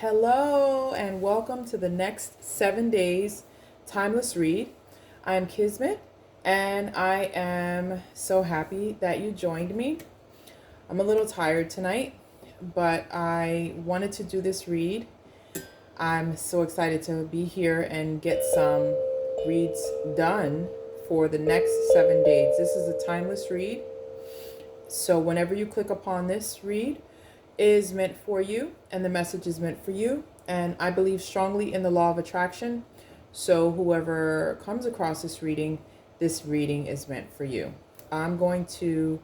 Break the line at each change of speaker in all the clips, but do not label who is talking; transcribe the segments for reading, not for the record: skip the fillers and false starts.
Hello and welcome to the next 7 days timeless read. I am Kismet and I am so happy that you joined me. I'm a little tired tonight, but I wanted to do this read. I'm so excited to be here and get some reads done for the next 7 days. This is a timeless read. So whenever you click upon this read, is meant for you and the message is meant for you, and I believe strongly in the law of attraction. So whoever comes across this reading is meant for you. I'm going to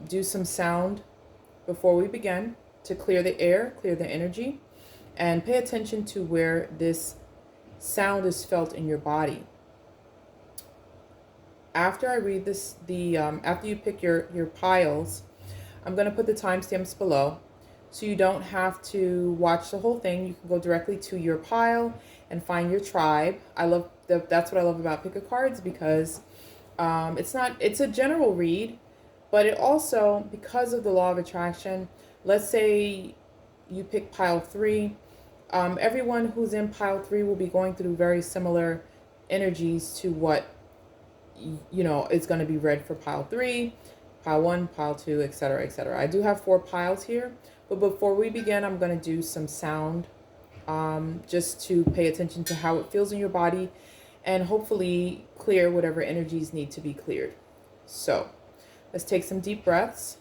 do some sound before we begin to clear the air, clear the energy, and pay attention to where this sound is felt in your body. After I read this, after you pick your piles, I'm going to put the timestamps below so you don't have to watch the whole thing. You can go directly to your pile and find your tribe. That's what I love about pick-a-cards, because it's a general read, but it also, because of the law of attraction, let's say you pick pile 3, everyone who's in pile 3 will be going through very similar energies to what is going to be read for pile 3, pile 1, pile 2, etc., etc. I do have 4 piles here, but before we begin, I'm going to do some sound just to pay attention to how it feels in your body and hopefully clear whatever energies need to be cleared. So let's take some deep breaths.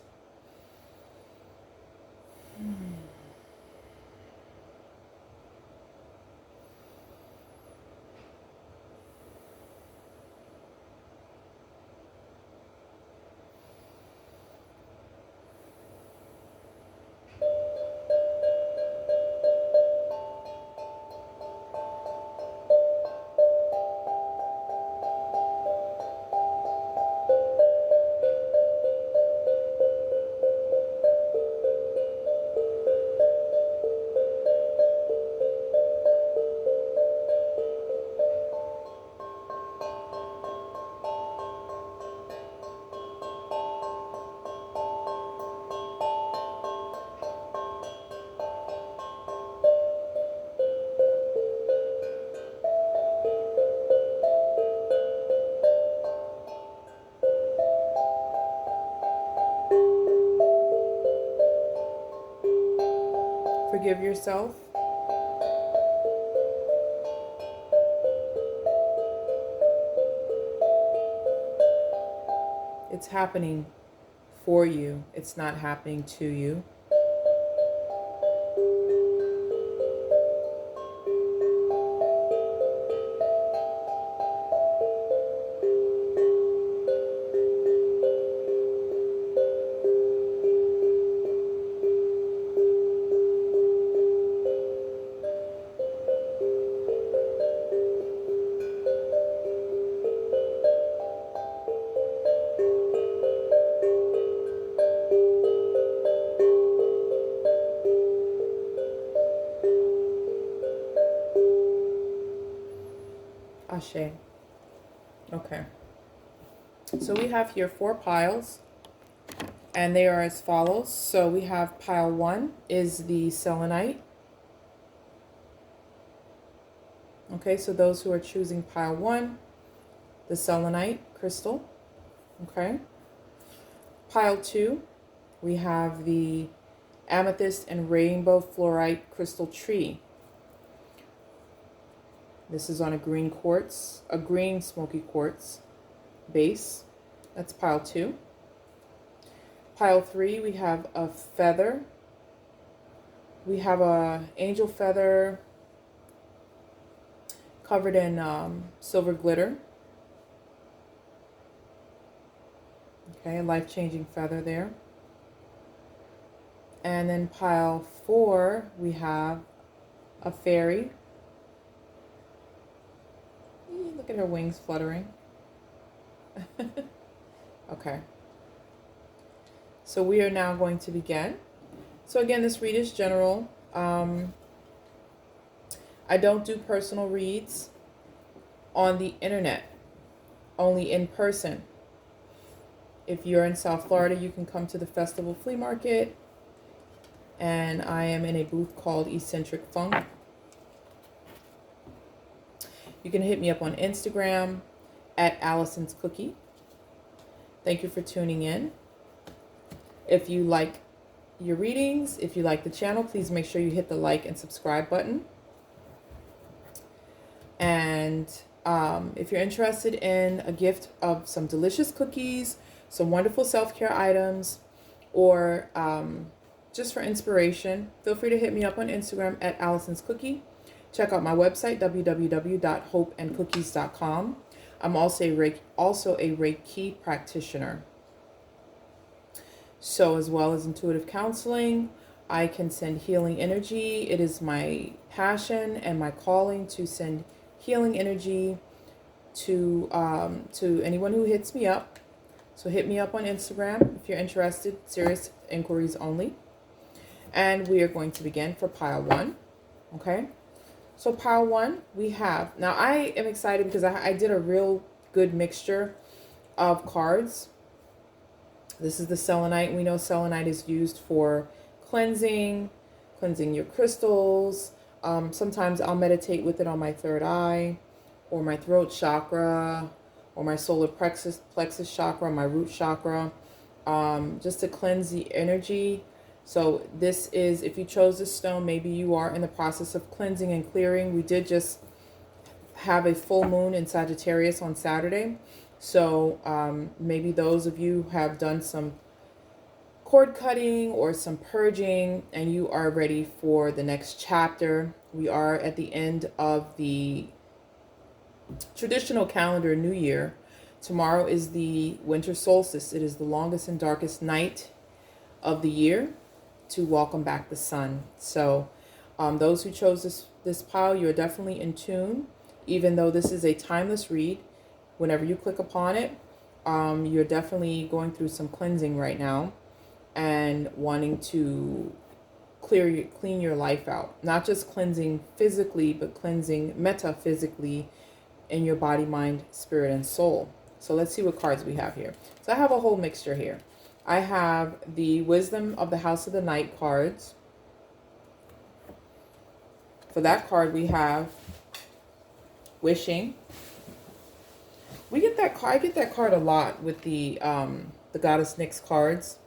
Forgive yourself. It's happening for you. It's not happening to you. Ashe. Okay. So we have here 4 piles, and they are as follows. So we have pile 1 is the selenite. Okay, so those who are choosing pile 1, the selenite crystal. Okay. Pile 2, we have the amethyst and rainbow fluorite crystal tree. This is on a green quartz, a green smoky quartz base. That's pile 2. Pile 3, we have a feather. We have a angel feather covered in silver glitter. Okay, a life-changing feather there. And then pile 4, we have a fairy. Look at her wings fluttering. Okay. So we are now going to begin. So again, this read is general. I don't do personal reads on the internet, only in person. If you're in South Florida, you can come to the Festival Flea Market and I am in a booth called Eccentric Funk. You can hit me up on Instagram at Allison's Cookie. Thank you for tuning in. If you like your readings, if you like the channel, please make sure you hit the like and subscribe button. And if you're interested in a gift of some delicious cookies, some wonderful self-care items, or just for inspiration, feel free to hit me up on Instagram at Allison's Cookie. Check out my website, www.hopeandcookies.com. I'm also a Reiki practitioner. So as well as intuitive counseling, I can send healing energy. It is my passion and my calling to send healing energy to anyone who hits me up. So hit me up on Instagram if you're interested. Serious inquiries only. And we are going to begin for pile 1. Okay. So pile 1, we have, now I am excited because I did a real good mixture of cards. This is the selenite. We know selenite is used for cleansing your crystals. Sometimes I'll meditate with it on my third eye, or my throat chakra, or my solar plexus chakra, my root chakra, just to cleanse the energy. So this is, if you chose this stone, maybe you are in the process of cleansing and clearing. We did just have a full moon in Sagittarius on Saturday. So maybe those of you have done some cord cutting or some purging and you are ready for the next chapter. We are at the end of the traditional calendar new year. Tomorrow is the winter solstice. It is the longest and darkest night of the year to welcome back the sun. So those who chose this pile, you're definitely in tune. Even though this is a timeless read, whenever you click upon it, you're definitely going through some cleansing right now and wanting to clean your life out. Not just cleansing physically, but cleansing metaphysically in your body, mind, spirit, and soul. So let's see what cards we have here. So I have a whole mixture here. I have the Wisdom of the House of the Night cards. For that card, we have Wishing. We get that card. I get that card a lot with the Goddess Nyx cards.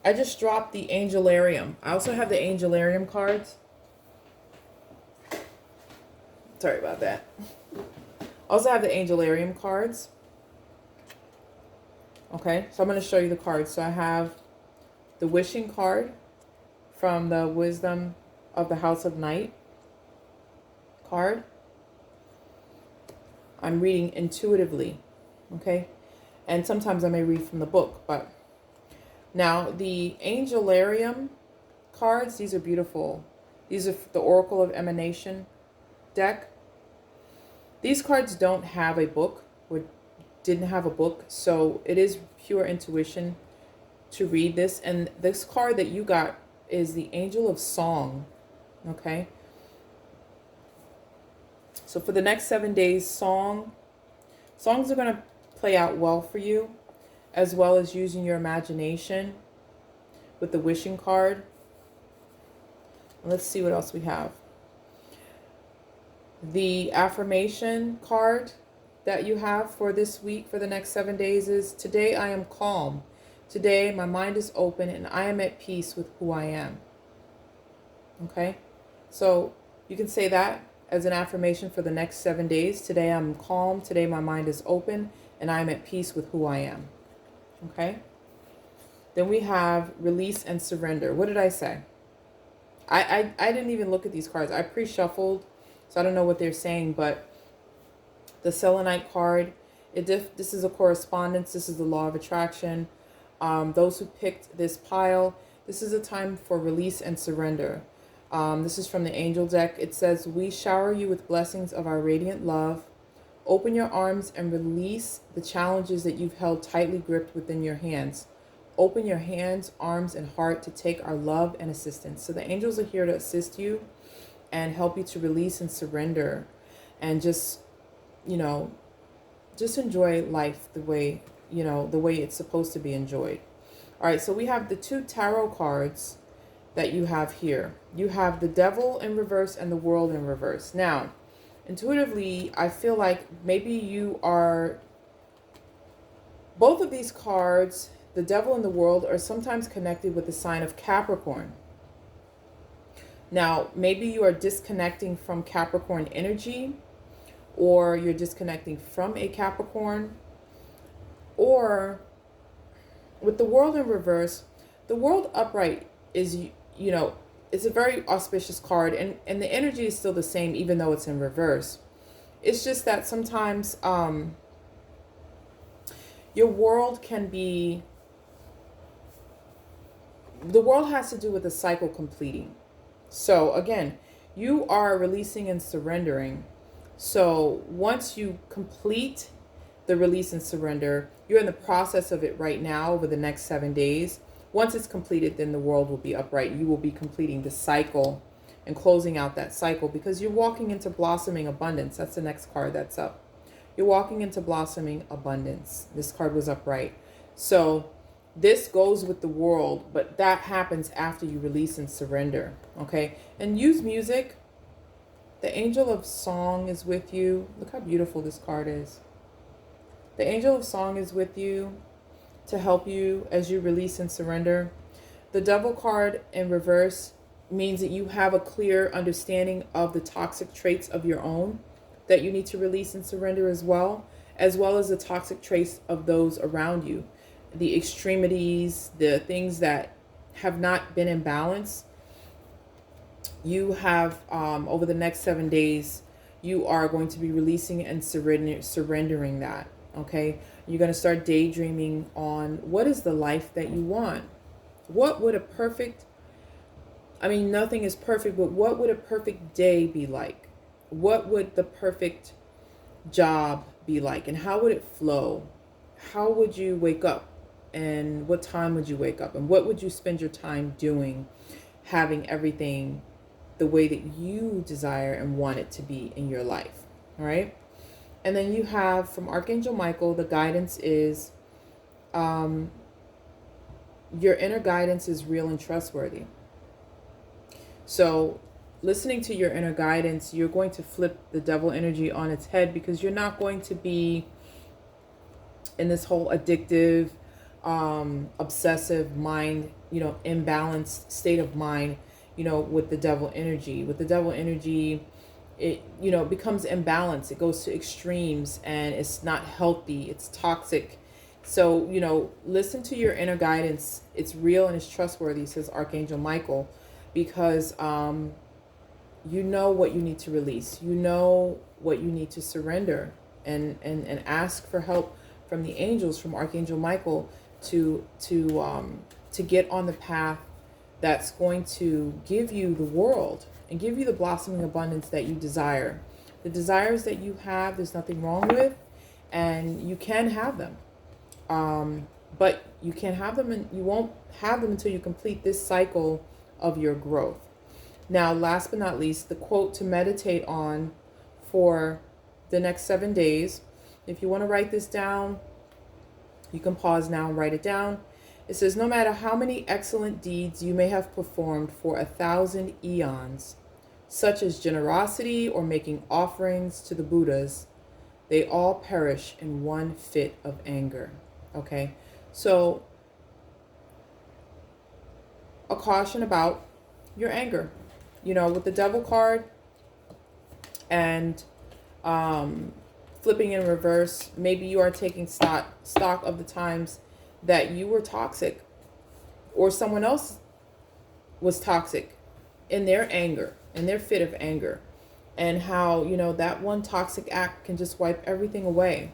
I just dropped the Angelarium. I also have the Angelarium cards. Sorry about that. I also have the Angelarium cards. Okay, so I'm going to show you the cards. So I have the Wishing card from the Wisdom of the House of Night card. I'm reading intuitively, okay? And sometimes I may read from the book, but now the Angelarium cards, these are beautiful. These are the Oracle of Emanation deck. These cards don't have a book, or didn't have a book, so it is pure intuition to read this. And this card that you got is the Angel of Song, okay? So for the next 7 days, songs are going to play out well for you, as well as using your imagination with the Wishing card. Let's see what else we have. The affirmation card that you have for this week, for the next 7 days, is today I am calm. Today my mind is open and I am at peace with who I am. Okay? So you can say that as an affirmation for the next 7 days. Today I'm calm. Today my mind is open and I'm at peace with who I am. Okay? Then we have release and surrender. What did I say? I didn't even look at these cards. I pre-shuffled, so I don't know what they're saying, but the selenite card, this is a correspondence. This is the law of attraction. Those who picked this pile, this is a time for release and surrender. This is from the angel deck. It says, we shower you with blessings of our radiant love. Open your arms and release the challenges that you've held tightly gripped within your hands. Open your hands, arms, and heart to take our love and assistance. So the angels are here to assist you and help you to release and surrender and just, just enjoy life the way, the way it's supposed to be enjoyed. All right, so we have the 2 tarot cards that you have here. You have the devil in reverse and the world in reverse. Now, intuitively, I feel like maybe you are, both of these cards, the devil and the world, are sometimes connected with the sign of Capricorn. Now, maybe you are disconnecting from Capricorn energy, or you're disconnecting from a Capricorn, or with the world in reverse, the world upright is, it's a very auspicious card, and the energy is still the same even though it's in reverse. It's just that sometimes your world can be, the world has to do with the cycle completing. So again, you are releasing and surrendering. So once you complete the release and surrender, you're in the process of it right now over the next 7 days. Once it's completed, then the world will be upright. You will be completing the cycle and closing out that cycle, because you're walking into blossoming abundance. That's the next card that's up. You're walking into blossoming abundance. This card was upright. So this goes with the world, but that happens after you release and surrender. Okay? And use music. The angel of song is with you. Look how beautiful this card is. The angel of song is with you to help you as you release and surrender. The devil card in reverse means that you have a clear understanding of the toxic traits of your own that you need to release and surrender, as well as the toxic traits of those around you. The extremities, the things that have not been in balance. You have, over the next 7 days, you are going to be releasing and surrendering that. Okay, you're going to start daydreaming on what is the life that you want. What would a perfect, nothing is perfect, but what would a perfect day be like? What would the perfect job be like? And how would it flow? How would you wake up? And what time would you wake up? And what would you spend your time doing, having everything the way that you desire and want it to be in your life? All right. And then you have from Archangel Michael, the guidance is, your inner guidance is real and trustworthy. So listening to your inner guidance, you're going to flip the devil energy on its head, because you're not going to be in this whole addictive, obsessive mind, imbalanced state of mind, with the devil energy. With the devil energy, it becomes imbalanced. It goes to extremes, and it's not healthy. It's toxic. So listen to your inner guidance. It's real and it's trustworthy, says Archangel Michael, because you know what you need to release. You know what you need to surrender, and ask for help from the angels, from Archangel Michael, to get on the path that's going to give you the world and give you the blossoming abundance that you desire. The desires that you have, there's nothing wrong with, and you can have them. But you can't have them, and you won't have them until you complete this cycle of your growth. Now, last but not least, the quote to meditate on for the next 7 days. If you want to write this down, you can pause now and write it down. It says, no matter how many excellent deeds you may have performed for 1,000 eons, such as generosity or making offerings to the Buddhas, they all perish in one fit of anger. Okay, so a caution about your anger. With the devil card and flipping in reverse, maybe you are taking stock of the times that you were toxic, or someone else was toxic in their anger, in their fit of anger, and how that one toxic act can just wipe everything away.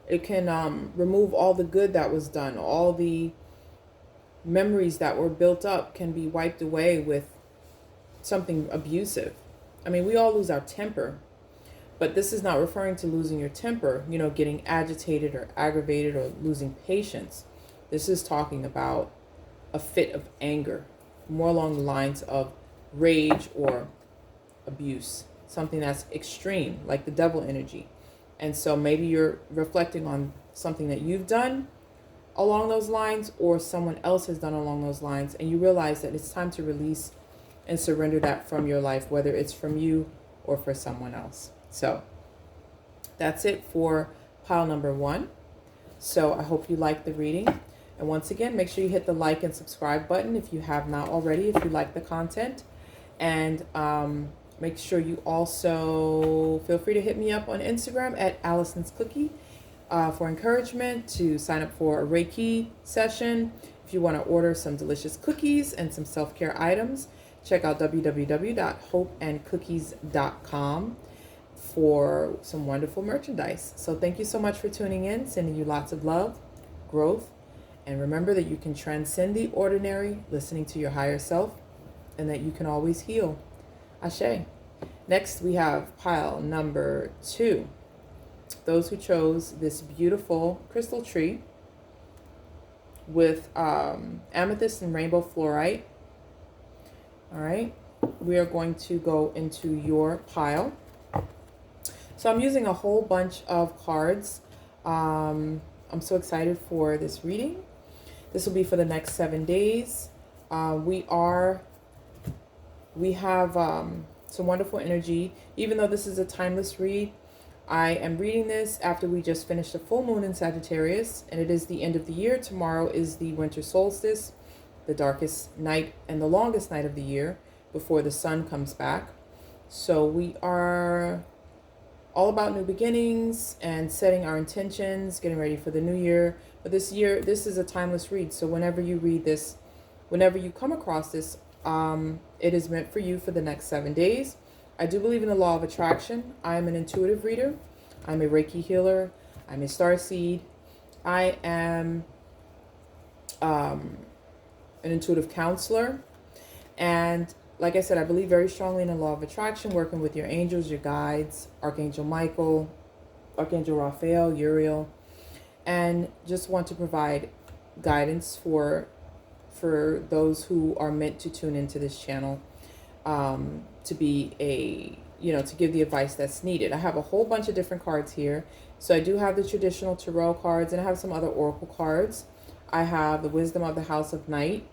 It can remove all the good that was done. All the memories that were built up can be wiped away with something abusive. We all lose our temper, but this is not referring to losing your temper, getting agitated or aggravated or losing patience. This is talking about a fit of anger, more along the lines of rage or abuse, something that's extreme, like the devil energy. And so maybe you're reflecting on something that you've done, along those lines or someone else has done along those lines, and you realize that it's time to release and surrender that from your life, whether it's from you or for someone else. So that's it for pile number 1. So I hope you like the reading. And once again, make sure you hit the like and subscribe button if you have not already, if you like the content. And make sure you also feel free to hit me up on Instagram at Allison's Cookie for encouragement, to sign up for a Reiki session. If you want to order some delicious cookies and some self-care items, check out www.hopeandcookies.com for some wonderful merchandise. So thank you so much for tuning in, sending you lots of love, growth, and remember that you can transcend the ordinary, listening to your higher self, and that you can always heal. Ashe. Next, we have pile number 2. Those who chose this beautiful crystal tree with amethyst and rainbow fluorite. All right. We are going to go into your pile. So I'm using a whole bunch of cards. I'm so excited for this reading. This will be for the next 7 days. We have some wonderful energy. Even though this is a timeless read, I am reading this after we just finished a full moon in Sagittarius, and it is the end of the year. Tomorrow is the winter solstice, the darkest night and the longest night of the year before the sun comes back. So we are all about new beginnings and setting our intentions, getting ready for the new year. But this year, this is a timeless read. So whenever you read this, whenever you come across this, it is meant for you for the next 7 days. I do believe in the law of attraction. I am an intuitive reader. I'm a Reiki healer. I'm a starseed. I am an intuitive counselor. And like I said, I believe very strongly in the law of attraction, working with your angels, your guides, Archangel Michael, Archangel Raphael, Uriel, and just want to provide guidance for those who are meant to tune into this channel, to be to give the advice that's needed. I have a whole bunch of different cards here. So I do have the traditional tarot cards, and I have some other oracle cards. I have the Wisdom of the House of Night.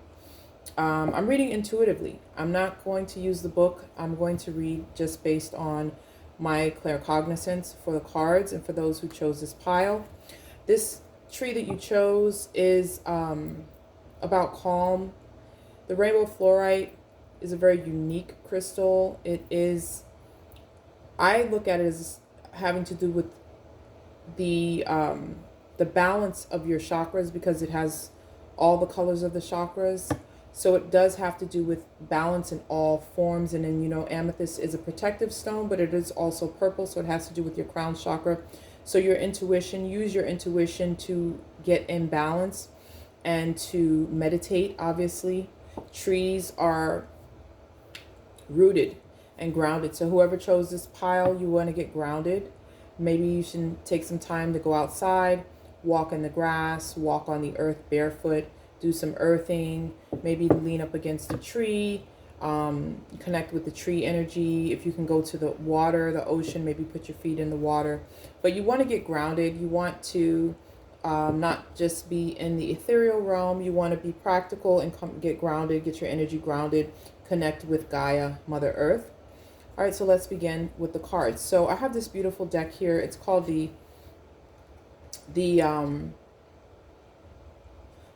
I'm reading intuitively. I'm not going to use the book. I'm going to read just based on my claircognizance for the cards and for those who chose this pile. This tree that you chose is about calm. The rainbow fluorite is a very unique crystal. It is, I look at it as having to do with the balance of your chakras, because it has all the colors of the chakras. So it does have to do with balance in all forms. And then, amethyst is a protective stone, but it is also purple. So it has to do with your crown chakra. So your intuition, use your intuition to get in balance and to meditate, obviously. Trees are rooted and grounded. So whoever chose this pile, you want to get grounded. Maybe you should take some time to go outside, walk in the grass, walk on the earth barefoot, do some earthing, maybe lean up against a tree, connect with the tree energy. If you can go to the water, the ocean, maybe put your feet in the water. But you want to get grounded. You want to not just be in the ethereal realm. You want to be practical and get grounded, get your energy grounded, connect with Gaia, Mother Earth. All right, so let's begin with the cards. So I have this beautiful deck here. It's called the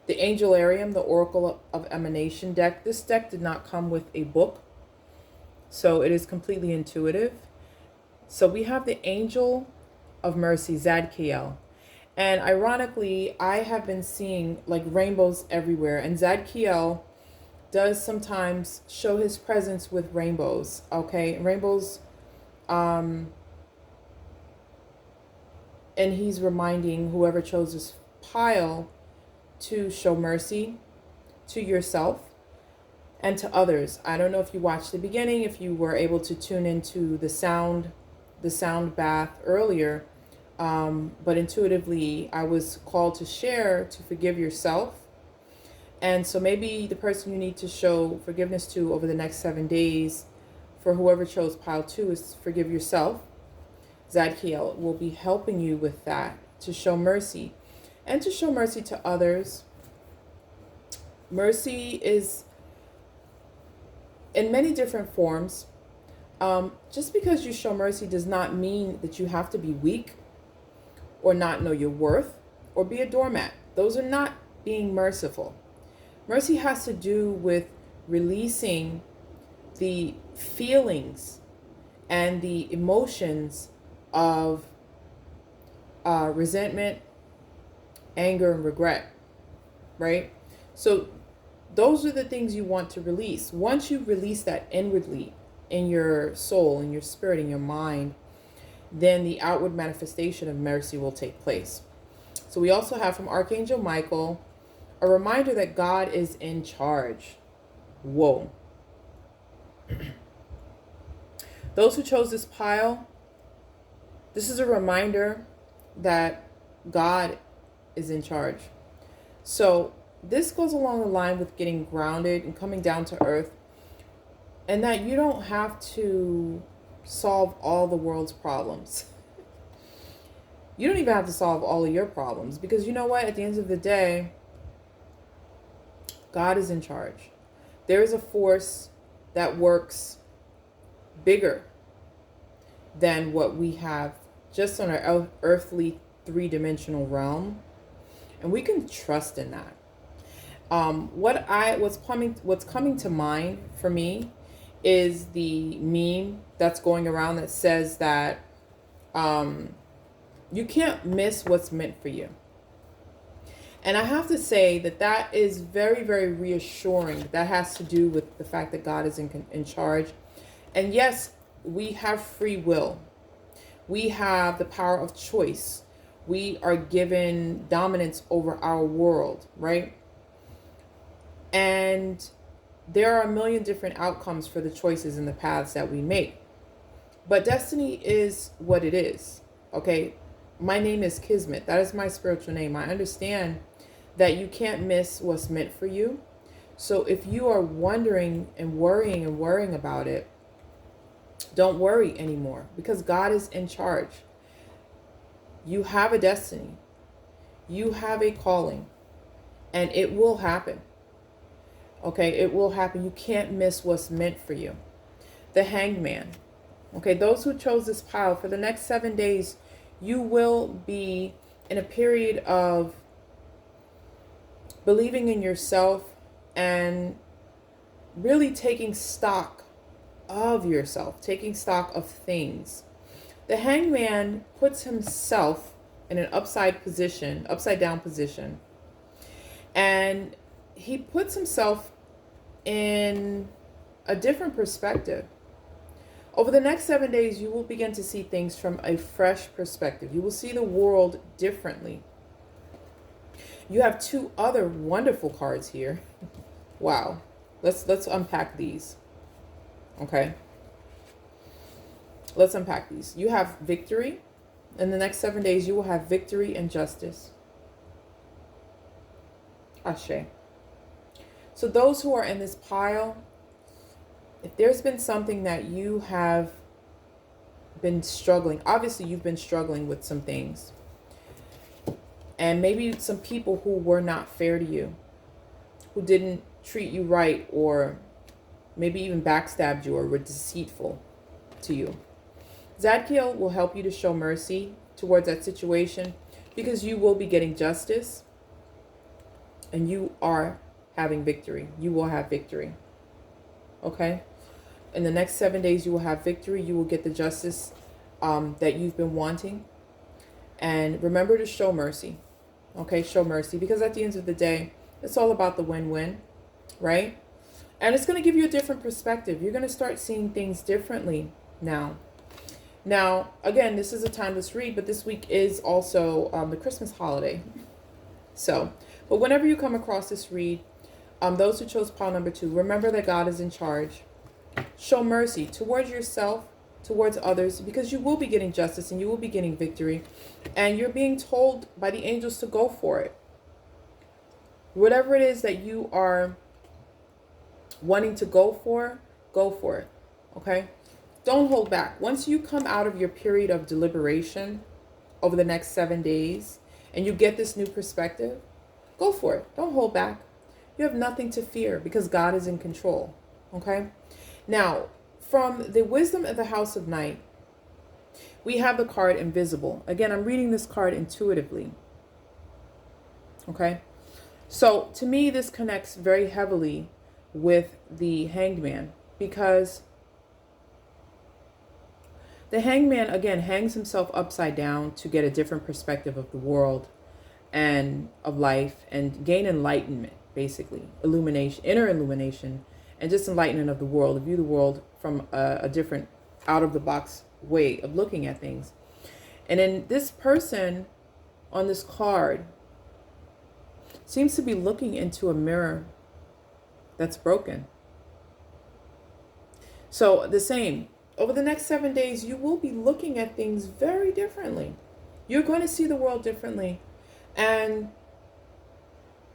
Angelarium, the Oracle of Emanation deck. This deck did not come with a book, so it is completely intuitive. So we have the Angel of Mercy, Zadkiel. And ironically, I have been seeing like rainbows everywhere. And Zadkiel does sometimes show his presence with rainbows. Okay, rainbows. And he's reminding whoever chose this pile to show mercy to yourself and to others. I don't know if you watched the beginning, if you were able to tune into the sound bath earlier, but intuitively I was called to share to forgive yourself. And so maybe the person you need to show forgiveness to over the next 7 days, for whoever chose pile 2, is forgive yourself. Zadkiel will be helping you with that, to show mercy. and to show mercy to others. Mercy is in many different forms. Just because you show mercy does not mean that you have to be weak or not know your worth or be a doormat. Those are not being merciful. Mercy has to do with releasing the feelings and the emotions of resentment, anger, and regret, right? So those are the things you want to release. Once you release that inwardly in your soul, in your spirit, in your mind, then the outward manifestation of mercy will take place. So we also have from Archangel Michael, a reminder that God is in charge. Whoa. Those who chose this pile, this is a reminder that God is in charge. So this goes along the line with getting grounded and coming down to earth, and that you don't have to solve all the world's problems. You don't even have to solve all of your problems, because you know what? At the end of the day, God is in charge. There is a force that works bigger than what we have just on our earthly three-dimensional realm, and we can trust in that. What's coming to mind for me is the meme that's going around that says that you can't miss what's meant for you. And I have to say that that is very, very reassuring. That has to do with the fact that God is in charge. And yes, we have free will. We have the power of choice. We are given dominance over our world, right? And there are a million different outcomes for the choices and the paths that we make. But destiny is what it is, okay? My name is Kismet. That is my spiritual name. I understand that you can't miss what's meant for you. So if you are wondering and worrying about it, don't worry anymore, because God is in charge. You have a destiny. You have a calling, and it will happen. Okay, it will happen. You can't miss what's meant for you. The Hanged Man. Okay, those who chose this pile, for the next 7 days, you will be in a period of believing in yourself and really taking stock of yourself, taking stock of things. The Hanged Man puts himself in an upside down position, and he puts himself in a different perspective. Over the next 7 days, you will begin to see things from a fresh perspective. You will see the world differently. You have two other wonderful cards here. Wow. Let's unpack these. Okay. Let's unpack these. You have victory. In the next 7 days, you will have victory and justice. Ashe. So those who are in this pile, if there's been something that you have been struggling, obviously you've been struggling with some things. And maybe some people who were not fair to you, who didn't treat you right, or maybe even backstabbed you or were deceitful to you. Zadkiel will help you to show mercy towards that situation, because you will be getting justice and you are having victory. You will have victory. Okay? In the next 7 days, you will have victory. You will get the justice that you've been wanting. And remember to show mercy. Okay? Show mercy. Because at the end of the day, it's all about the win-win. Right? And it's going to give you a different perspective. You're going to start seeing things differently now. Now, again, this is a timeless read, but this week is also the Christmas holiday. So, but whenever you come across this read, those who chose pile number 2, remember that God is in charge. Show mercy towards yourself, towards others, because you will be getting justice and you will be getting victory. And you're being told by the angels to go for it. Whatever it is that you are wanting to go for it. Okay? Don't hold back. Once you come out of your period of deliberation over the next 7 days, and you get this new perspective, go for it. Don't hold back. You have nothing to fear because God is in control. Okay? Now, from the wisdom of the House of Night, we have the card Invisible. Again, I'm reading this card intuitively. Okay? So, to me, this connects very heavily with the Hanged Man, because the Hanged Man, again, hangs himself upside down to get a different perspective of the world and of life and gain enlightenment, basically. Illumination, inner illumination, and just enlightenment of the world, to view the world from a different, out-of-the-box way of looking at things. And then this person on this card seems to be looking into a mirror that's broken. So the same, over the next 7 days, you will be looking at things very differently. You're going to see the world differently. And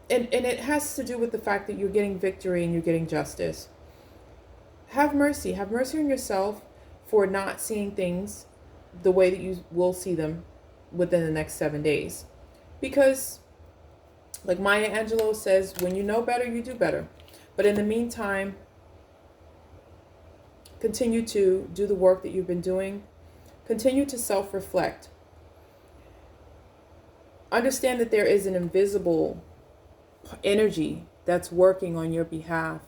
it has to do with the fact that you're getting victory and you're getting justice. Have mercy. Have mercy on yourself for not seeing things the way that you will see them within the next 7 days. Because, like Maya Angelou says, when you know better, you do better. But in the meantime, continue to do the work that you've been doing. Continue to self-reflect. Understand that there is an invisible energy that's working on your behalf.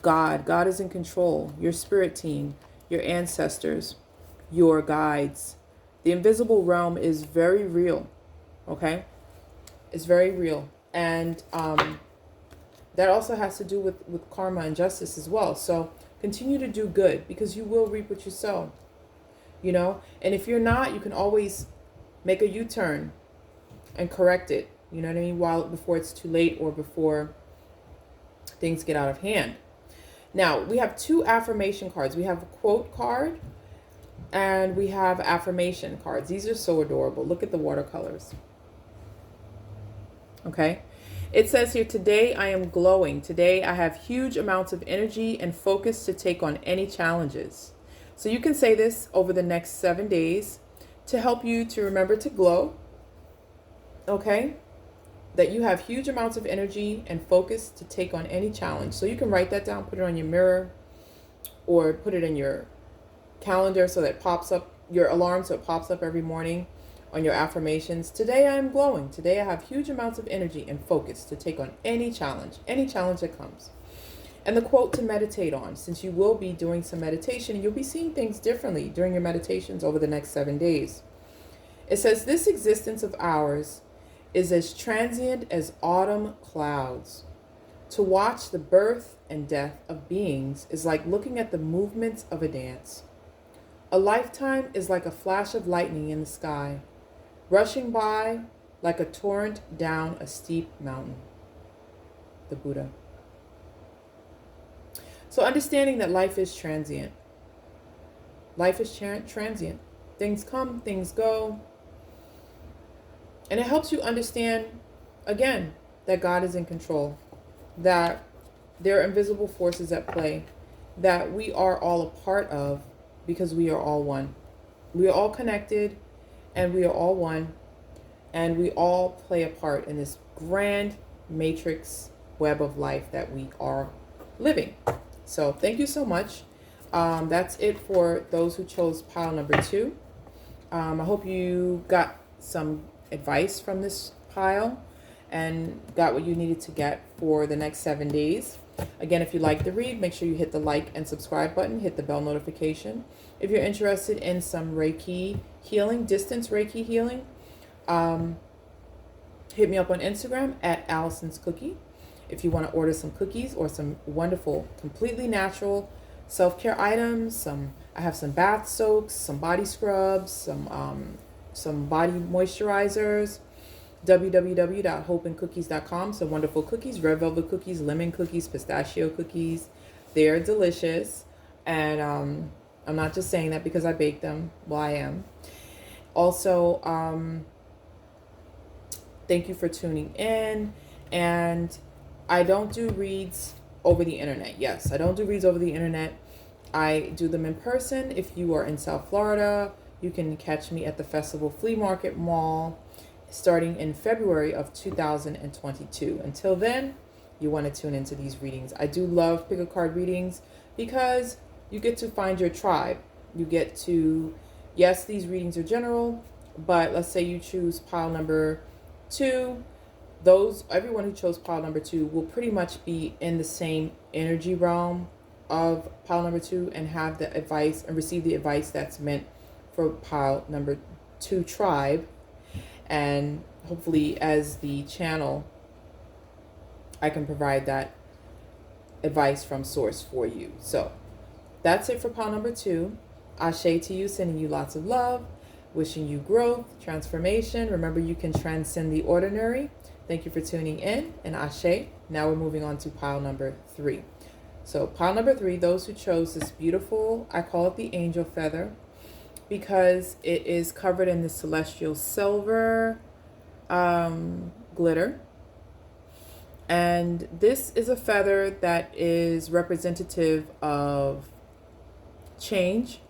God is in control. Your spirit team, your ancestors, your guides. The invisible realm is very real. Okay? It's very real. And that also has to do with karma and justice as well. So continue to do good, because you will reap what you sow. You know? And if you're not, you can always make a U-turn and correct it. You know what I mean? Before it's too late, or before things get out of hand. Now, we have 2 affirmation cards. We have a quote card and we have affirmation cards. These are so adorable. Look at the watercolors. Okay? It says here, today I am glowing. Today I have huge amounts of energy and focus to take on any challenges. So you can say this over the next 7 days to help you to remember to glow. Okay? That you have huge amounts of energy and focus to take on any challenge. So you can write that down, put it on your mirror, or put it in your calendar so that it pops up, your alarm, so it pops up every morning on your affirmations. Today I am glowing. Today I have huge amounts of energy and focus to take on any challenge that comes. And the quote to meditate on, since you will be doing some meditation, you'll be seeing things differently during your meditations over the next 7 days. It says, this existence of ours is as transient as autumn clouds. To watch the birth and death of beings is like looking at the movements of a dance. A lifetime is like a flash of lightning in the sky, rushing by like a torrent down a steep mountain. The Buddha. So understanding that life is transient. Life is transient. Things come, things go. And it helps you understand, again, that God is in control, that there are invisible forces at play, that we are all a part of, because we are all one. We are all connected, and we are all one, and we all play a part in this grand matrix web of life that we are living. So thank you so much. That's it for those who chose pile number 2. I hope you got some advice from this pile and got what you needed to get for the next 7 days. Again, if you like the read, make sure you hit the like and subscribe button, hit the bell notification. If you're interested in some Reiki healing, distance Reiki healing, hit me up on Instagram at Allison's Cookie. If you want to order some cookies or some wonderful, completely natural self-care items, I have some bath soaks, some body scrubs, some body moisturizers, www.hopeandcookies.com. Some wonderful cookies, red velvet cookies, lemon cookies, pistachio cookies. They're delicious. And I'm not just saying that because I bake them. Well, I am. Also, thank you for tuning in. And I don't do reads over the internet. Yes, I don't do reads over the internet. I do them in person. If you are in South Florida, you can catch me at the Festival Flea Market Mall, starting in February of 2022. Until then, you want to tune into these readings. I do love pick a card readings because you get to find your tribe. You get to, yes, these readings are general, but let's say you choose pile number 2. Everyone who chose pile number 2 will pretty much be in the same energy realm of pile number 2 and have the advice and receive the advice that's meant for pile number 2 tribe. And hopefully as the channel, I can provide that advice from source for you. So that's it for pile number 2. Ashe to you, sending you lots of love, wishing you growth, transformation. Remember, you can transcend the ordinary. Thank you for tuning in, and Ashe. Now we're moving on to pile number 3. So pile number 3, those who chose this beautiful, I call it the angel feather, because it is covered in the celestial silver glitter. And this is a feather that is representative of change.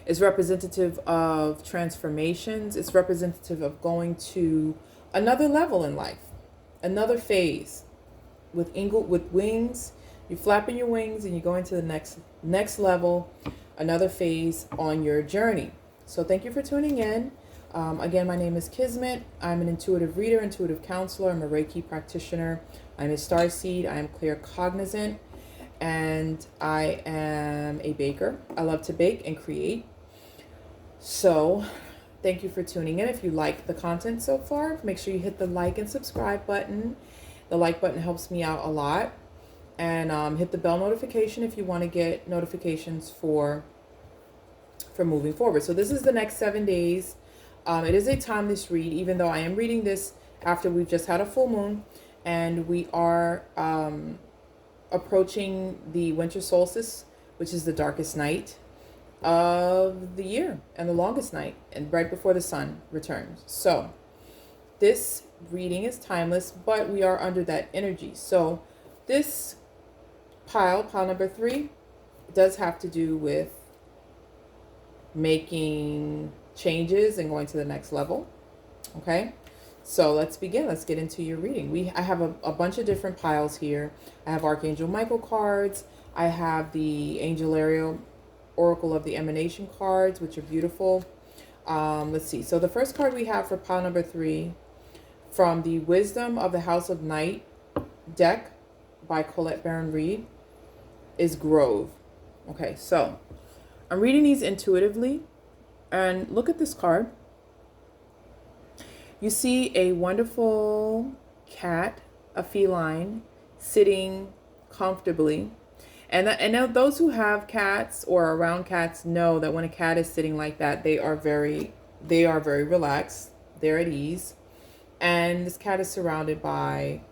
It's representative of transformations. It's representative of going to another level in life, another phase. With wings, you're flapping your wings and you're going to the next level, another phase on your journey. So thank you for tuning in. Again, my name is Kismet. I'm an intuitive reader, intuitive counselor. I'm a Reiki practitioner. I'm a starseed. I am clear cognizant, and I am a baker. I love to bake and create. So thank you for tuning in. If you like the content so far, make sure you hit the like and subscribe button. The like button helps me out a lot. And hit the bell notification if you want to get notifications for moving forward. So this is the next 7 days. It is a timeless read, even though I am reading this after we've just had a full moon, and we are approaching the winter solstice, which is the darkest night of the year and the longest night, and right before the sun returns. So this reading is timeless, but we are under that energy. So this pile number 3, does have to do with making changes and going to the next level. Okay, so let's begin. Let's get into your reading. I have a bunch of different piles here. I have Archangel Michael cards. I have the Angel Ariel Oracle of the Emanation cards, which are beautiful. Let's see. So the first card we have for pile number 3 from the Wisdom of the House of Night deck by Colette Baron Reed is Grove. Okay, so I'm reading these intuitively, and look at this card. You see a wonderful cat, a feline, sitting comfortably. And those who have cats or are around cats know that when a cat is sitting like that, they are very relaxed. They're at ease. And this cat is surrounded by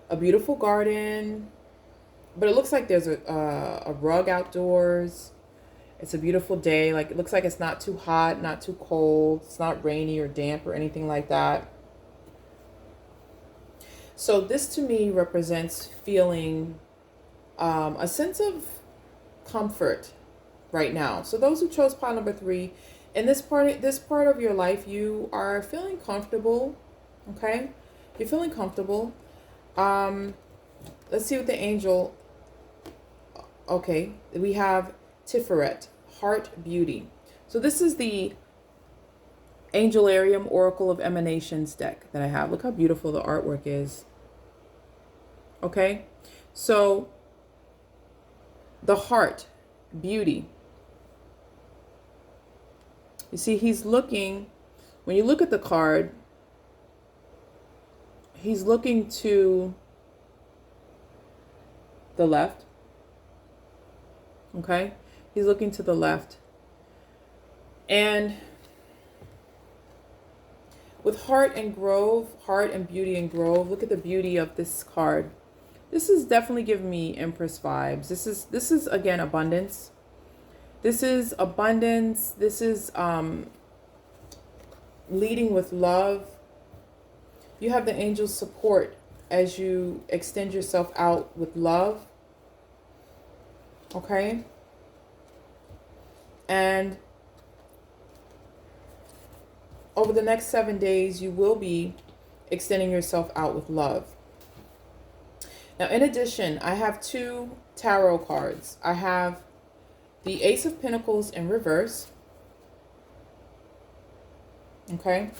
a beautiful garden, but it looks like there's a rug outdoors. It's a beautiful day. Like, it looks like it's not too hot, not too cold. It's not rainy or damp or anything like that. So this to me represents feeling a sense of comfort right now. So those who chose pile number 3, in this part of your life, you are feeling comfortable. Okay, you're feeling comfortable. Let's see what the angel. Okay, we have Tiferet, Heart Beauty. So this is the Angel Arium Oracle of Emanations deck that I have. Look how beautiful the artwork is. Okay, so the heart, beauty. You see, he's looking, when you look at the card, he's looking to the left. Okay, he's looking to the left. And with heart and grove, heart and beauty and grove, look at the beauty of this card. This is definitely giving me Empress vibes. This is again abundance. This is abundance. This is leading with love. You have the angel's support as you extend yourself out with love. Okay? And over the next 7 days, you will be extending yourself out with love. Now, in addition, I have 2 tarot cards. I have the Ace of Pentacles in reverse. Okay.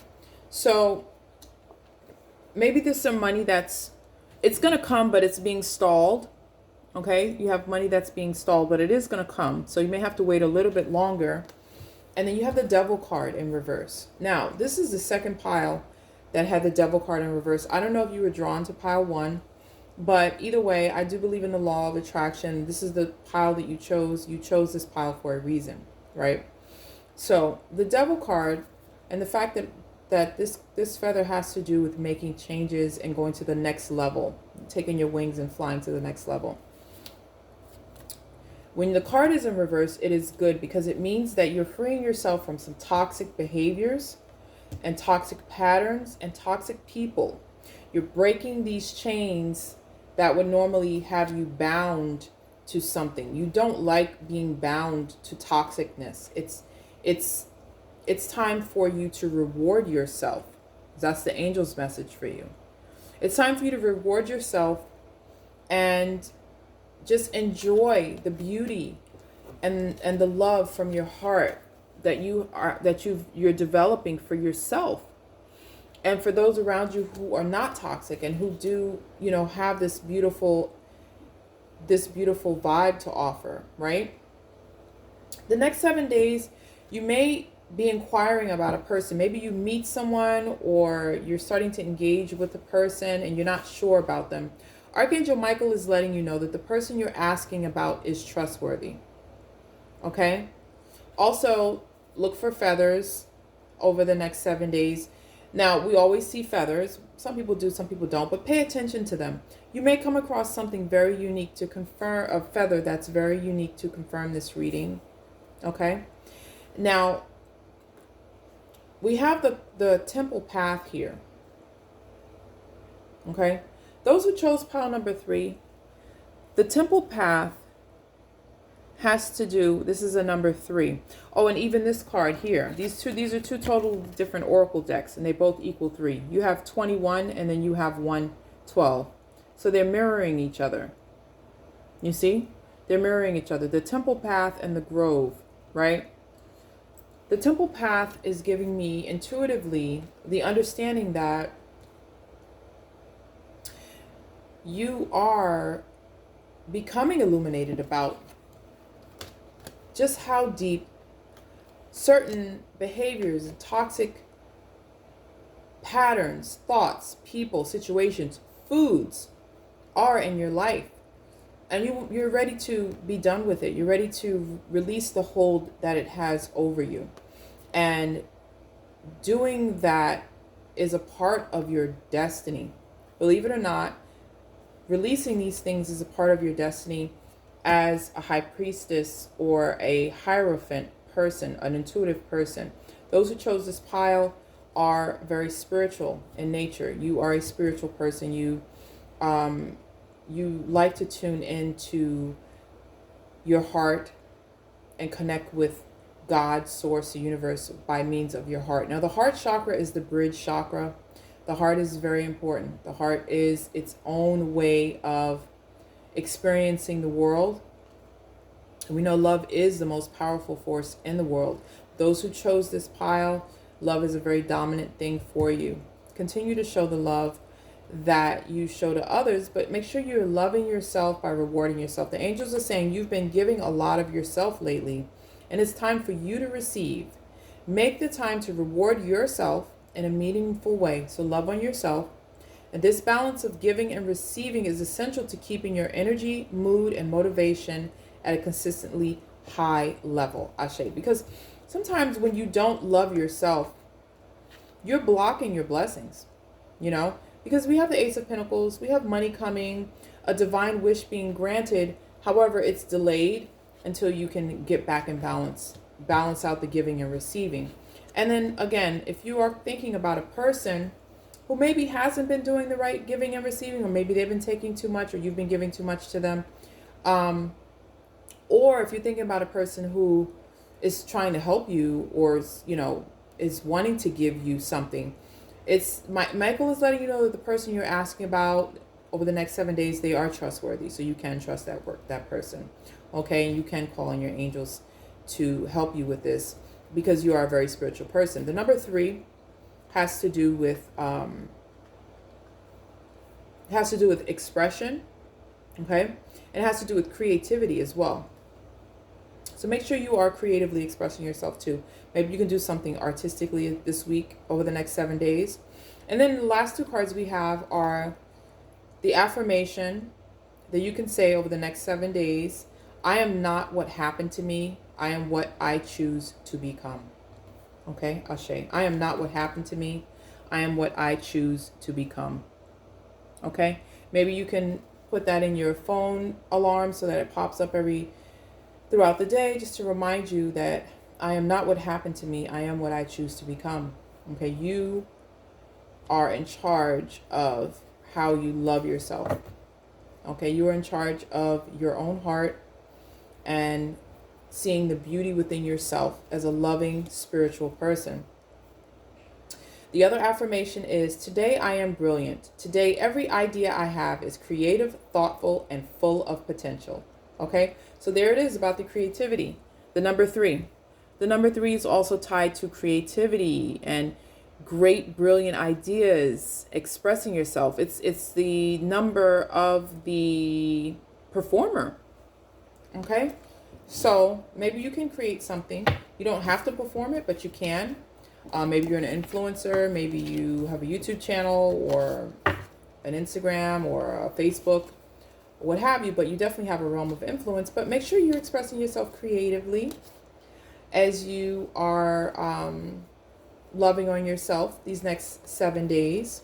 So maybe there's some money it's going to come, but it's being stalled. Okay. You have money that's being stalled, but it is going to come. So you may have to wait a little bit longer. And then you have the Devil card in reverse. Now, this is the second pile that had the Devil card in reverse. I don't know if you were drawn to pile 1, but either way, I do believe in the law of attraction. This is the pile that you chose. You chose this pile for a reason, right? So the Devil card, and the fact that this feather has to do with making changes and going to the next level, taking your wings and flying to the next level. When the card is in reverse, it is good because it means that you're freeing yourself from some toxic behaviors and toxic patterns and toxic people. You're breaking these chains that would normally have you bound to something. You don't like being bound to toxicness. It's time for you to reward yourself. That's the angel's message for you. It's time for you to reward yourself and just enjoy the beauty and the love from your heart that you're developing for yourself and for those around you who are not toxic and who do, have this beautiful vibe to offer, right? The next 7 days, you may be inquiring about a person. Maybe you meet someone or you're starting to engage with a person and you're not sure about them. Archangel Michael is letting you know that the person you're asking about is trustworthy. Okay? Also, look for feathers over the next 7 days. Now, we always see feathers. Some people do, some people don't, but pay attention to them. You may come across something very unique to confirm, a feather that's very unique to confirm this reading. Okay? Now, we have the temple path here. Okay? Those who chose pile number 3, the temple path has to do, this is a number 3. Oh, and even this card here. These are 2 total different oracle decks, and they both equal 3. You have 21, and then you have 112. So they're mirroring each other. You see? They're mirroring each other. The temple path and the grove, right? The temple path is giving me intuitively the understanding that you are becoming illuminated about just how deep certain behaviors and toxic patterns, thoughts, people, situations, foods are in your life. And you're ready to be done with it. You're ready to release the hold that it has over you. And doing that is a part of your destiny. Believe it or not, releasing these things is a part of your destiny as a high priestess or a hierophant person, an intuitive person. Those who chose this pile are very spiritual in nature. You are a spiritual person. You like to tune into your heart and connect with God, source, the universe by means of your heart. Now, the heart chakra is the bridge chakra. The heart is very important. The heart is its own way of experiencing the world. We know love is the most powerful force in the world. Those who chose this pile, love is a very dominant thing for you. Continue to show the love that you show to others, but make sure you're loving yourself by rewarding yourself. The angels are saying you've been giving a lot of yourself lately, and it's time for you to receive. Make the time to reward yourself in a meaningful way. So love on yourself. And this balance of giving and receiving is essential to keeping your energy, mood, and motivation at a consistently high level, Ashe. Because sometimes when you don't love yourself, you're blocking your blessings, because we have the Ace of Pentacles, we have money coming, a divine wish being granted. However, it's delayed until you can get back in balance out the giving and receiving. And then again, if you are thinking about a person who maybe hasn't been doing the right giving and receiving, or maybe they've been taking too much, or you've been giving too much to them, or if you're thinking about a person who is trying to help you, or is is wanting to give you something. Michael is letting you know that the person you're asking about over the next 7 days, they are trustworthy. So you can trust that person. Okay, and you can call on your angels to help you with this because you are a very spiritual person. The number 3 has to do with expression. Okay, and it has to do with creativity as well. So make sure you are creatively expressing yourself too. Maybe you can do something artistically this week over the next 7 days. And then the last 2 cards we have are the affirmation that you can say over the next 7 days. I am not what happened to me. I am what I choose to become. Okay, Ashe. I am not what happened to me. I am what I choose to become. Okay, maybe you can put that in your phone alarm so that it pops up throughout the day, just to remind you that I am not what happened to me. I am what I choose to become. Okay, you are in charge of how you love yourself. Okay, you are in charge of your own heart and seeing the beauty within yourself as a loving spiritual person. The other affirmation is, today I am brilliant. Today every idea I have is creative, thoughtful, and full of potential. Okay, so there it is about the creativity. The number 3. The number 3 is also tied to creativity and great, brilliant ideas, expressing yourself. It's the number of the performer. Okay, so maybe you can create something. You don't have to perform it, but you can. Maybe you're an influencer. Maybe you have a YouTube channel or an Instagram or a Facebook, what have you, but you definitely have a realm of influence. But make sure you're expressing yourself creatively as you are loving on yourself these next 7 days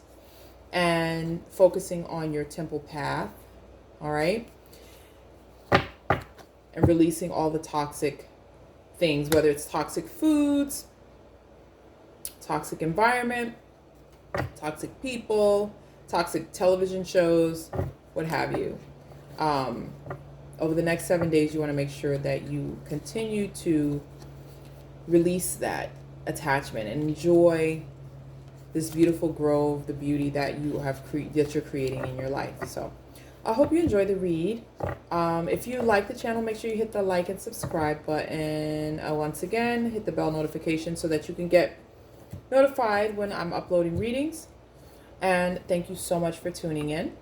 and focusing on your temple path. All right, and releasing all the toxic things, whether it's toxic foods, toxic environment, toxic people, toxic television shows, what have you. Over the next 7 days, you want to make sure that you continue to release that attachment and enjoy this beautiful grove, the beauty that you have that you're creating in your life. So I hope you enjoy the read. If you like the channel, make sure you hit the like and subscribe button. Once again, hit the bell notification so that you can get notified when I'm uploading readings. And thank you so much for tuning in.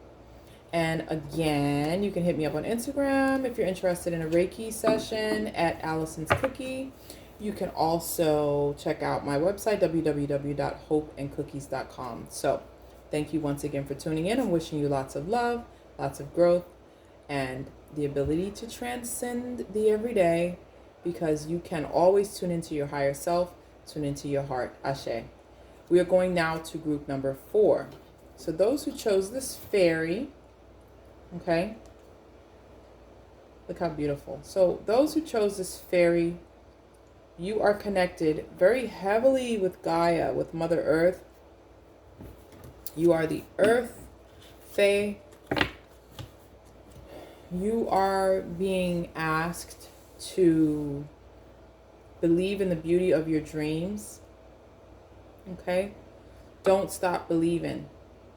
And again, you can hit me up on Instagram if you're interested in a Reiki session at Allison's Cookie. You can also check out my website, www.hopeandcookies.com. So thank you once again for tuning in. I'm wishing you lots of love, lots of growth, and the ability to transcend the everyday, because you can always tune into your higher self, tune into your heart. Ashe. We are going now to group number 4. So those who chose this fairy, okay, look how beautiful. So those who chose this fairy, you are connected very heavily with Gaia, with Mother Earth. You are the Earth Fae. You are being asked to believe in the beauty of your dreams. Okay? Don't stop believing.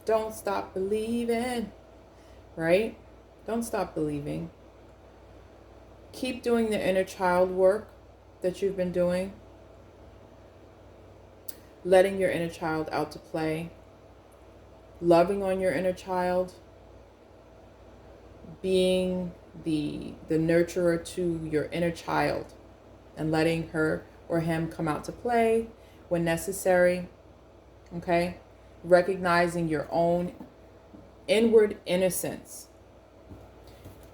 Don't stop believing. Right? Don't stop believing. Keep doing the inner child work that you've been doing. Letting your inner child out to play. Loving on your inner child. Being the nurturer to your inner child. And letting her or him come out to play when necessary. Okay? Recognizing your own inward innocence.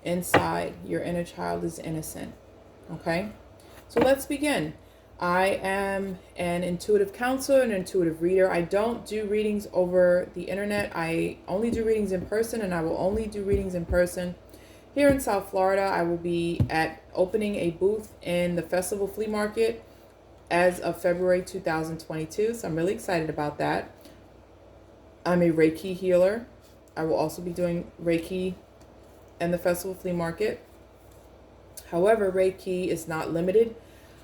Inside, your inner child is innocent. Okay? So let's begin. I am an intuitive counselor, an intuitive reader. I don't do readings over the internet. I only do readings in person, and I will only do readings in person. Here in South Florida, I will be opening a booth in the Festival Flea Market as of February 2022. So I'm really excited about that. I'm a Reiki healer. I will also be doing Reiki in the Festival Flea Market. However, Reiki is not limited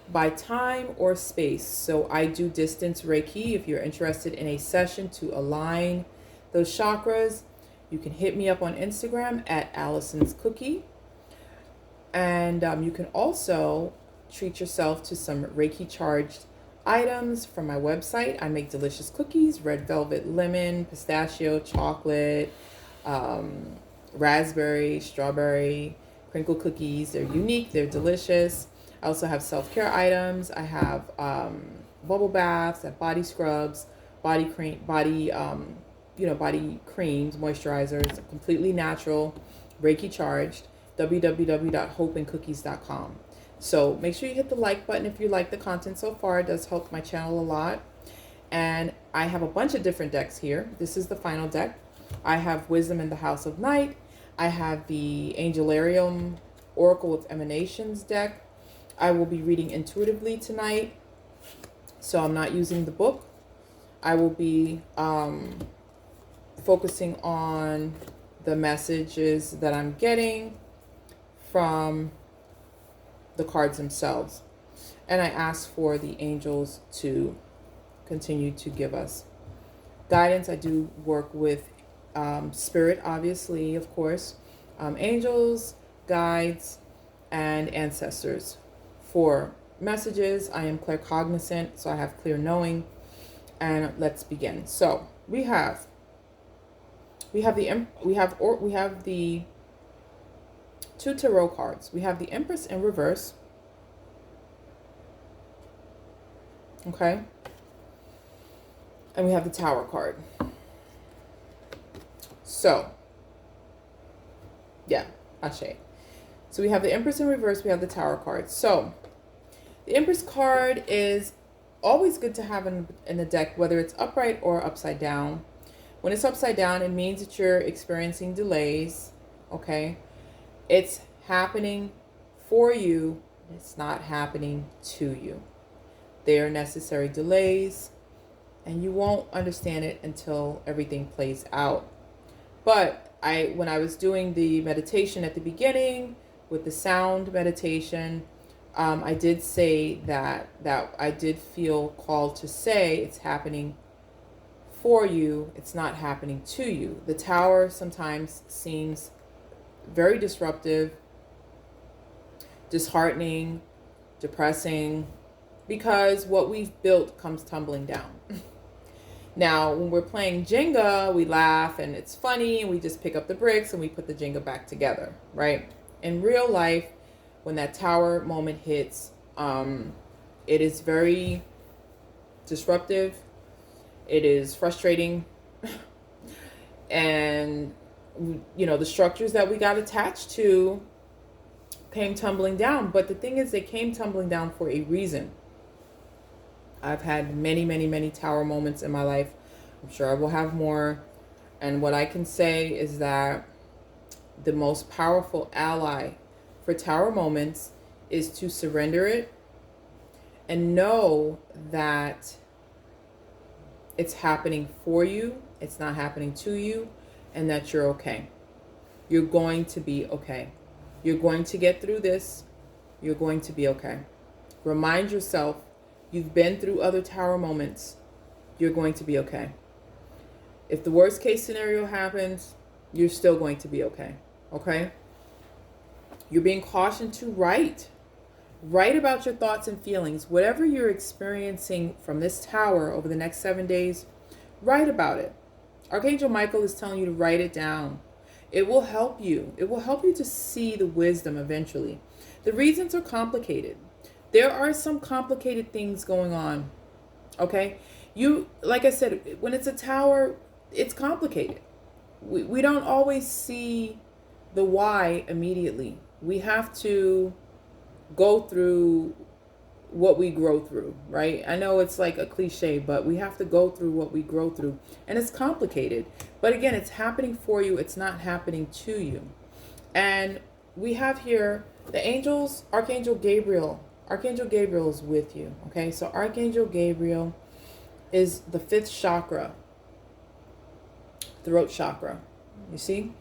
by time or space. So I do distance Reiki. If you're interested in a session to align those chakras, you can hit me up on Instagram at Allison's Cookie. And you can also treat yourself to some Reiki charged items from my website. I make delicious cookies, red velvet, lemon, pistachio, chocolate, raspberry, strawberry, crinkle cookies. They're unique, they're delicious. I also have self-care items. I have bubble baths, I have body scrubs, body cream, body moisturizers, completely natural, Reiki charged. www.hopeandcookies.com. So make sure you hit the like button if you like the content so far. It does help my channel a lot. And I have a bunch of different decks here. This is the final deck. I have Wisdom in the House of Night. I have the Angelarium Oracle of Emanations deck. I will be reading intuitively tonight, so I'm not using the book. I will be focusing on the messages that I'm getting from the cards themselves. And I ask for the angels to continue to give us guidance. I do work with spirit, obviously, of course, angels, guides, and ancestors. For messages, I am claircognizant, so I have clear knowing. And let's begin. So we have the two tarot cards. We have the Empress in reverse. Okay. And we have the Tower card. So, yeah, Ashe. So we have the Empress in reverse, we have the Tower card. So, the Empress card is always good to have in the deck, whether it's upright or upside down. When it's upside down, it means that you're experiencing delays, okay? It's happening for you, it's not happening to you. They are necessary delays, and you won't understand it until everything plays out. But when I was doing the meditation at the beginning with the sound meditation, I did say that I did feel called to say it's happening for you, it's not happening to you. The Tower sometimes seems very disruptive, disheartening, depressing, because what we've built comes tumbling down. Now, when we're playing Jenga, we laugh and it's funny, and we just pick up the bricks and we put the Jenga back together, right? In real life, when that Tower moment hits, it is very disruptive. It is frustrating. And, you know, the structures that we got attached to came tumbling down. But the thing is, they came tumbling down for a reason. I've had many, many, many Tower moments in my life. I'm sure I will have more. And what I can say is that the most powerful ally for Tower moments is to surrender it and know that it's happening for you, it's not happening to you, and that you're okay. You're going to be okay. You're going to get through this. You're going to be okay. Remind yourself, you've been through other Tower moments. You're going to be okay. If the worst case scenario happens, you're still going to be okay. Okay? You're being cautioned to write. Write about your thoughts and feelings. Whatever you're experiencing from this Tower over the next 7 days, write about it. Archangel Michael is telling you to write it down. It will help you. It will help you to see the wisdom eventually. The reasons are complicated. There are some complicated things going on. Okay? Like I said, when it's a Tower, it's complicated. We don't always see the why immediately. We have to go through what we grow through, right? I know it's like a cliche, but we have to go through what we grow through. And it's complicated. But again, it's happening for you. It's not happening to you. And we have here the angels, Archangel Gabriel. Archangel Gabriel is with you, okay? So Archangel Gabriel is the 5th chakra, throat chakra. You see?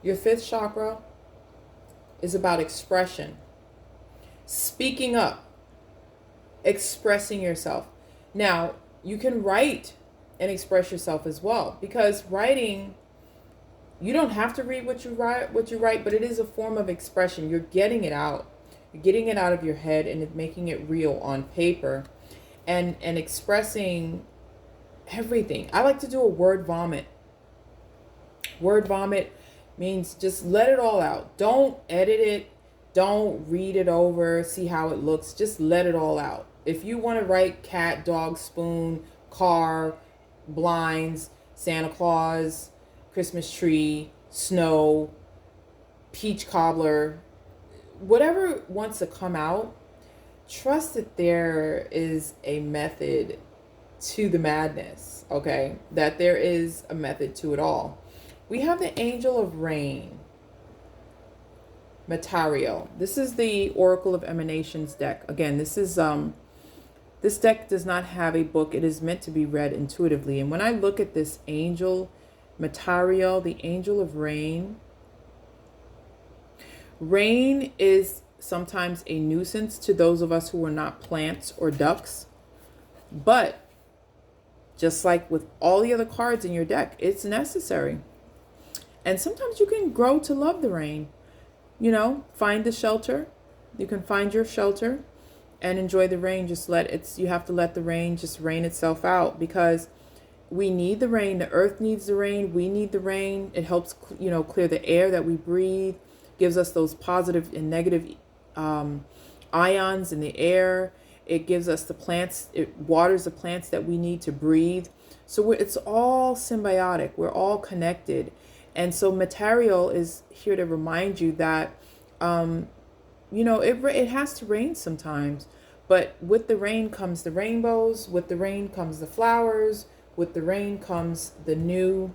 Your 5th chakra is about expression. speaking up, expressing yourself. Now, you can write and express yourself as well, because writing, you don't have to read what you write, but it is a form of expression. You're getting it out. You're getting it out of your head and making it real on paper, and expressing everything. I like to do a word vomit. Word vomit means just let it all out. Don't edit it. Don't read it over, see how it looks. Just let it all out. If you want to write cat, dog, spoon, car, blinds, Santa Claus, Christmas tree, snow, peach cobbler, whatever wants to come out, trust that there is a method to the madness, okay? That there is a method to it all. We have the Angel of Rain, Material. This is the Oracle of Emanations deck. Again, this deck does not have a book. It is meant to be read intuitively. And when I look at this angel, Material, the Angel of Rain, rain is sometimes a nuisance to those of us who are not plants or ducks. But just like with all the other cards in your deck, it's necessary. And sometimes you can grow to love the rain. You know, find the shelter. You can find your shelter and enjoy the rain. You have to let the rain just rain itself out, because we need the rain. The earth needs the rain. We need the rain. It helps, clear the air that we breathe, gives us those positive and negative ions in the air. It gives us the plants. It waters the plants that we need to breathe. So it's all symbiotic. We're all connected. And so Material is here to remind you that, it has to rain sometimes. But with the rain comes the rainbows. With the rain comes the flowers. With the rain comes the new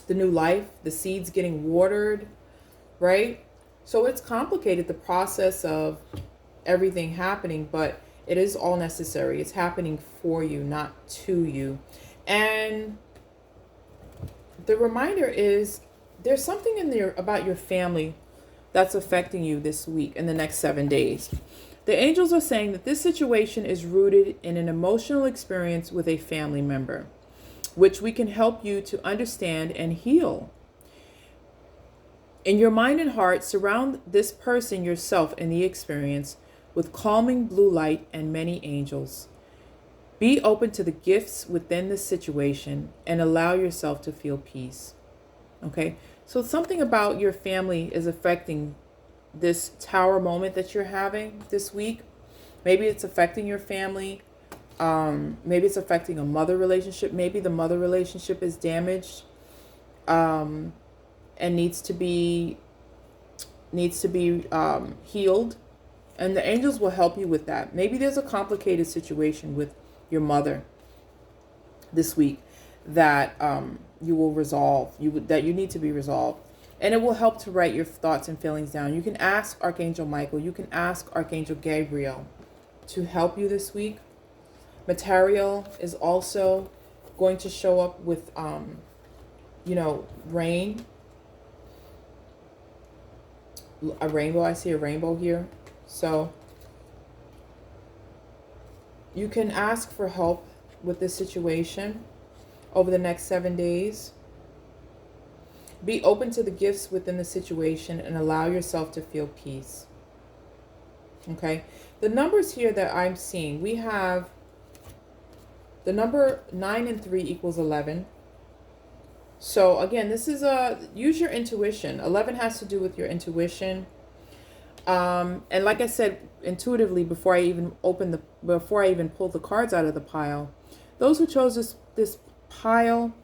life, the seeds getting watered, right? So it's complicated, the process of everything happening, but it is all necessary. It's happening for you, not to you. And the reminder is there's something in there about your family that's affecting you this week in the next 7 days. The angels are saying that this situation is rooted in an emotional experience with a family member, which we can help you to understand and heal. In your mind and heart, surround this person, yourself, and the experience with calming blue light and many angels. Be open to the gifts within the situation and allow yourself to feel peace. Okay? So something about your family is affecting this tower moment that you're having this week. Maybe it's affecting your family. Maybe it's affecting a mother relationship. Maybe the mother relationship is damaged and needs to be healed. And the angels will help you with that. Maybe there's a complicated situation with your mother this week that you will resolve, that you need to be resolved. And it will help to write your thoughts and feelings down. You can ask Archangel Michael, you can ask Archangel Gabriel to help you this week. Material is also going to show up with, rain. A rainbow, I see a rainbow here. So you can ask for help with this situation over the next 7 days. Be open to the gifts within the situation and allow yourself to feel peace. Okay. The numbers here that I'm seeing, we have the number 9 and 3 equals 11. So again, this is use your intuition. 11 has to do with your intuition. And like I said, intuitively, before I even pulled the cards out of the pile, those who chose this pile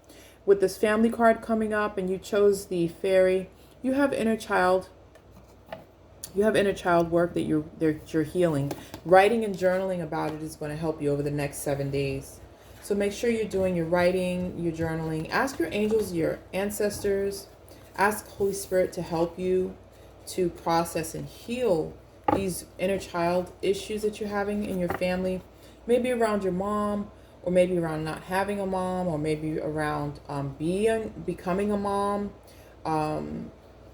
with this family card coming up, and you chose the fairy, you have inner child. You have inner child work that you're healing. Writing and journaling about it is going to help you over the next 7 days. So make sure you're doing your writing, your journaling. Ask your angels, your ancestors. Ask Holy Spirit to help you to process and heal these inner child issues that you're having in your family. Maybe around your mom, or maybe around not having a mom, or maybe around becoming a mom.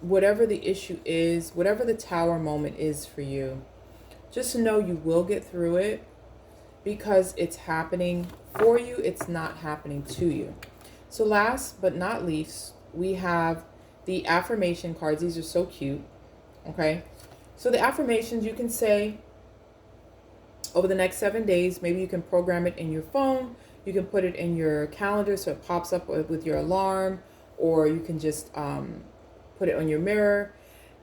whatever the issue is, whatever the tower moment is for you, just know you will get through it because it's happening for you. It's not happening to you. So last but not least, we have the affirmation cards. These are so cute. Okay. So the affirmations you can say over the next 7 days. Maybe you can program it in your phone. You can put it in your calendar so it pops up with your alarm, or you can just put it on your mirror.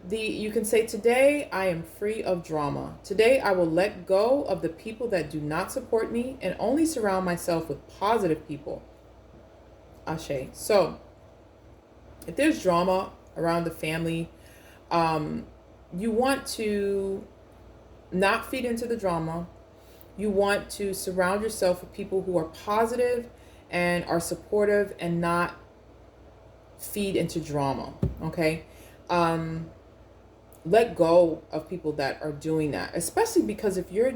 You can say, today I am free of drama. Today I will let go of the people that do not support me and only surround myself with positive people. Ashe. So if there's drama around the family, you want to not feed into the drama. You want to surround yourself with people who are positive and are supportive and not feed into drama. Okay. Let go of people that are doing that, especially because if you're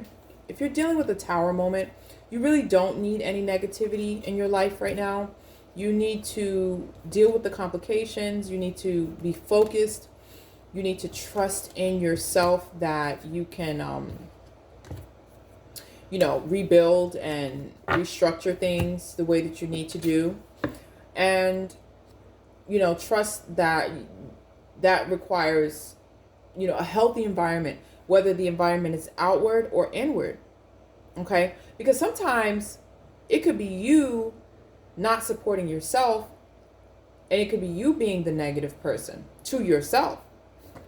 dealing with a tower moment, you really don't need any negativity in your life right now. You need to deal with the complications. You need to be focused. You need to trust in yourself that you can, rebuild and restructure things the way that you need to do. And, trust that requires, a healthy environment, whether the environment is outward or inward. Okay? Because sometimes it could be you not supporting yourself, and it could be you being the negative person to yourself.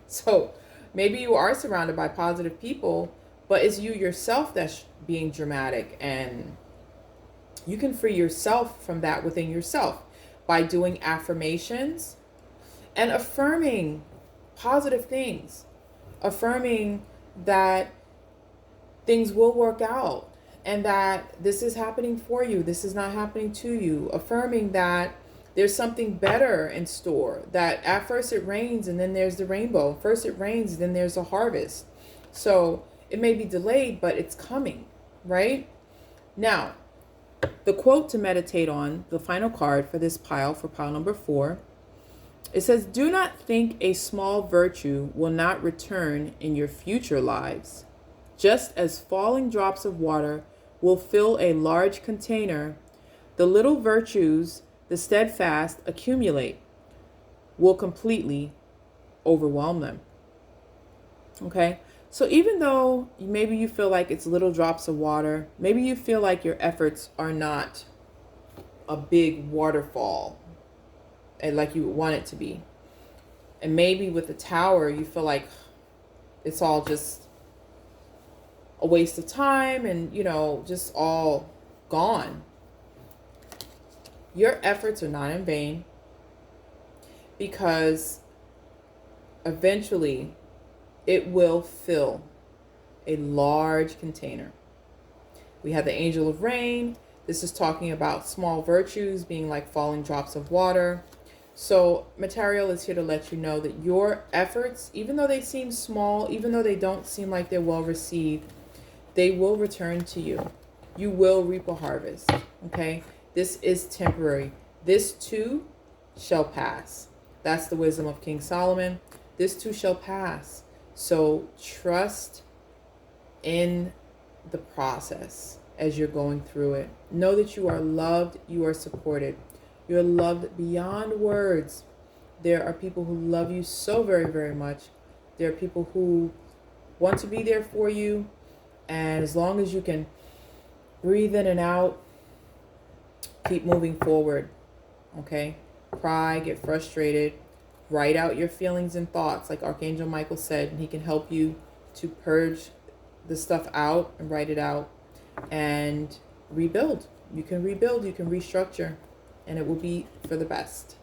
So maybe you are surrounded by positive people, but it's you yourself that's being dramatic, and you can free yourself from that within yourself by doing affirmations and affirming positive things, affirming that things will work out and that this is happening for you, this is not happening to you, affirming that there's something better in store, that at first it rains and then there's the rainbow. First it rains, then there's a harvest. So it may be delayed, but it's coming, right? Now, the quote to meditate on, the final card for this pile, for pile number 4, it says, do not think a small virtue will not return in your future lives. Just as falling drops of water will fill a large container, the little virtues the steadfast accumulate will completely overwhelm them. Okay? So even though maybe you feel like it's little drops of water, maybe you feel like your efforts are not a big waterfall and like you would want it to be. And maybe with the tower, you feel like it's all just a waste of time and, just all gone. Your efforts are not in vain, because eventually it will fill a large container. We have the angel of rain. This is talking about small virtues being like falling drops of water. So material is here to let you know that your efforts, even though they seem small, even though they don't seem like they're well received, they will return to you. You will reap a harvest. Okay? This is temporary. This too shall pass. That's the wisdom of King Solomon. This too shall pass. So trust in the process as you're going through it. Know that you are loved. You are supported. You're loved beyond words. There are people who love you so very, very much. There are people who want to be there for you. And as long as you can breathe in and out, keep moving forward. Okay? Cry, get frustrated, write out your feelings and thoughts, like Archangel Michael said, and he can help you to purge the stuff out and write it out and rebuild. You can rebuild, you can restructure, and it will be for the best.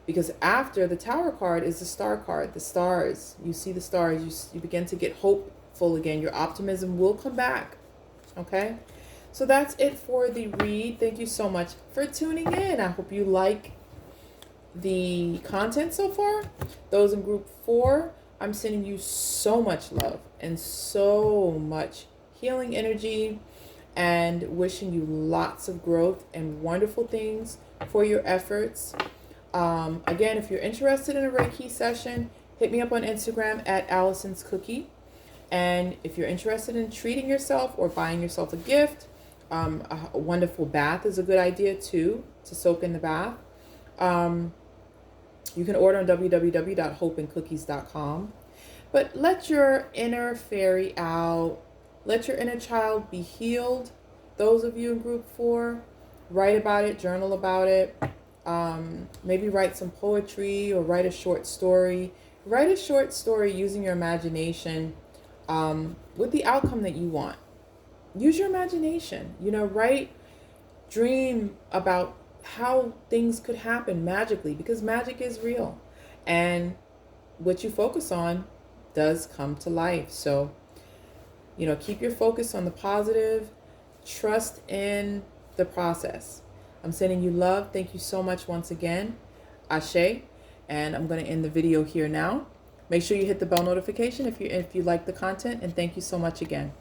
Because after the Tower card is the Star card, the stars. You see the stars, you begin to get hopeful again. Your optimism will come back. Okay? So that's it for the read. Thank you so much for tuning in. I hope you like the content so far. Those in group 4, I'm sending you so much love and so much healing energy and wishing you lots of growth and wonderful things for your efforts. Again, if you're interested in a Reiki session, hit me up on Instagram at Allison's Cookie. And if you're interested in treating yourself or buying yourself a gift, a wonderful bath is a good idea too, to soak in the bath. You can order on www.hopeandcookies.com. But let your inner fairy out. Let your inner child be healed. Those of you in group 4, write about it, journal about it. Maybe write some poetry or write a short story. Write a short story using your imagination with the outcome that you want. Use your imagination. Dream about how things could happen magically, because magic is real. And what you focus on does come to life. So, keep your focus on the positive. Trust in the process. I'm sending you love. Thank you so much once again. Ashe. And I'm going to end the video here now. Make sure you hit the bell notification if you like the content. And thank you so much again.